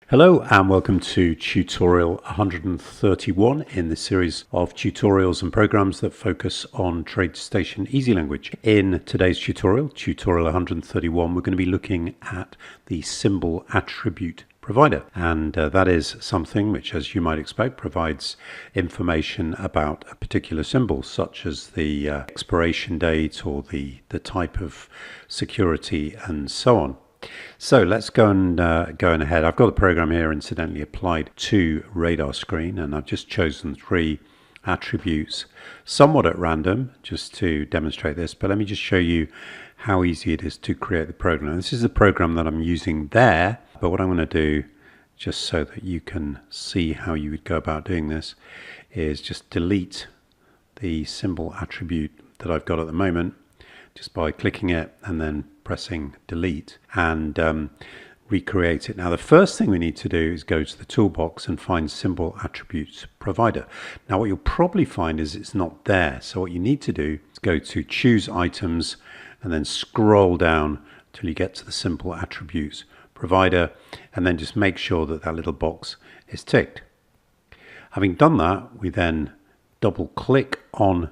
Hello and welcome to tutorial 131 in the series of tutorials and programs that focus on TradeStation EasyLanguage. In today's tutorial, tutorial 131, we're going to be looking at the symbol attribute provider, and that is something which, as you might expect, provides information about a particular symbol, such as the expiration date or the type of security and so on. So let's go ahead. I've got the program here incidentally applied to radar screen, and I've just chosen 3 attributes somewhat at random just to demonstrate this, but let me just show you how easy it is to create the program. This is the program that I'm using there, but what I'm going to do, just so that you can see how you would go about doing this, is just delete the symbol attribute that I've got at the moment just by clicking it and then pressing delete and recreate it. Now the first thing we need to do is go to the toolbox and find SymbolAttributesProvider. Now what you'll probably find is it's not there, so what you need to do is go to choose items and then scroll down till you get to the SymbolAttributesProvider, and then just make sure that that little box is ticked. Having done that, we then double click on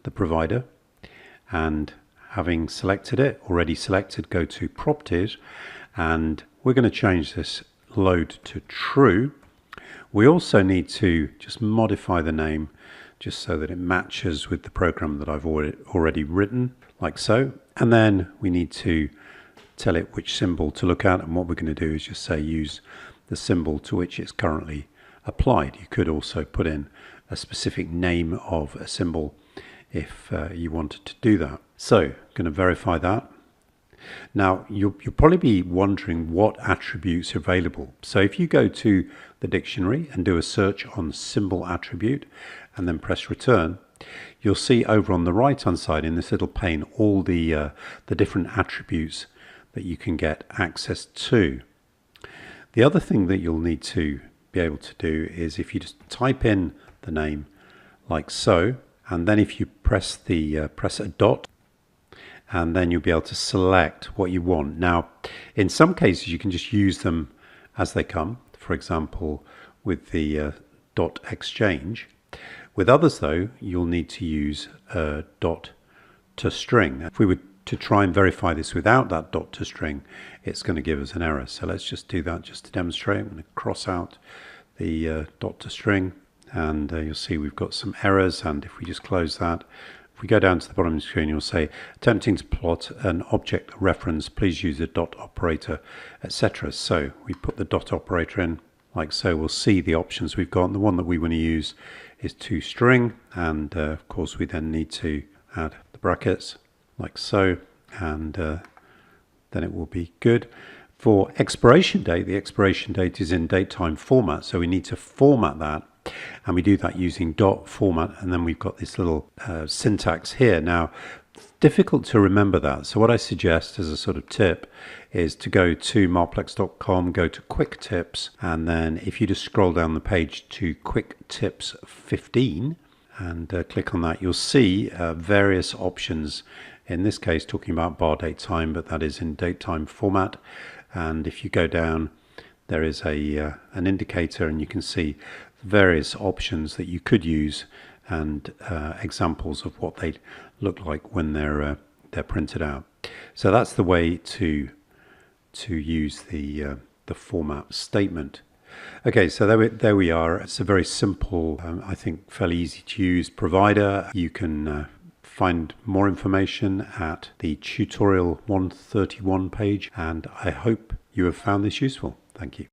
the provider, and having selected it, already selected, go to properties, and we're going to change this load to true. We also need to just modify the name just so that it matches with the program that I've already written, like so. And then we need to tell it which symbol to look at, and what we're going to do is just say use the symbol to which it's currently applied. You could also put in a specific name of a symbol if you wanted to do that. So I'm going to verify that. Now you'll probably be wondering what attributes are available. So if you go to the dictionary and do a search on symbol attribute and then press return, you'll see over on the right hand side in this little pane all the different attributes that you can get access to. The other thing that you'll need to be able to do is if you just type in the name like so, and then if you press a dot, and then you'll be able to select what you want. Now, in some cases, you can just use them as they come. For example, with the dot exchange. With others, though, you'll need to use dot to string. If we were to try and verify this without that dot to string, it's going to give us an error. So let's just do that just to demonstrate. I'm going to cross out the dot to string. And you'll see we've got some errors, and if we just close that, if we go down to the bottom of the screen, you'll say attempting to plot an object reference, please use the dot operator, etc. So we put the dot operator in like so. We'll see the options we've got, and the one that we want to use is toString, and of course we then need to add the brackets like so, and then it will be good. For expiration date, the expiration date is in datetime format, so we need to format that. And we do that using dot format, and then we've got this little syntax here. Now, difficult to remember that. So what I suggest as a sort of tip is to go to marplex.com, go to quick tips, and then if you just scroll down the page to quick tips 15 and click on that, you'll see various options. In this case, talking about bar date time, but that is in datetime format. And if you go down, there is an indicator, and you can see various options that you could use and examples of what they look like when they're printed out. So that's the way to use the format statement. Okay, so there we are. It's a very simple, I think fairly easy to use provider. You can find more information at the tutorial 131 page, and I hope you have found this useful. Thank you.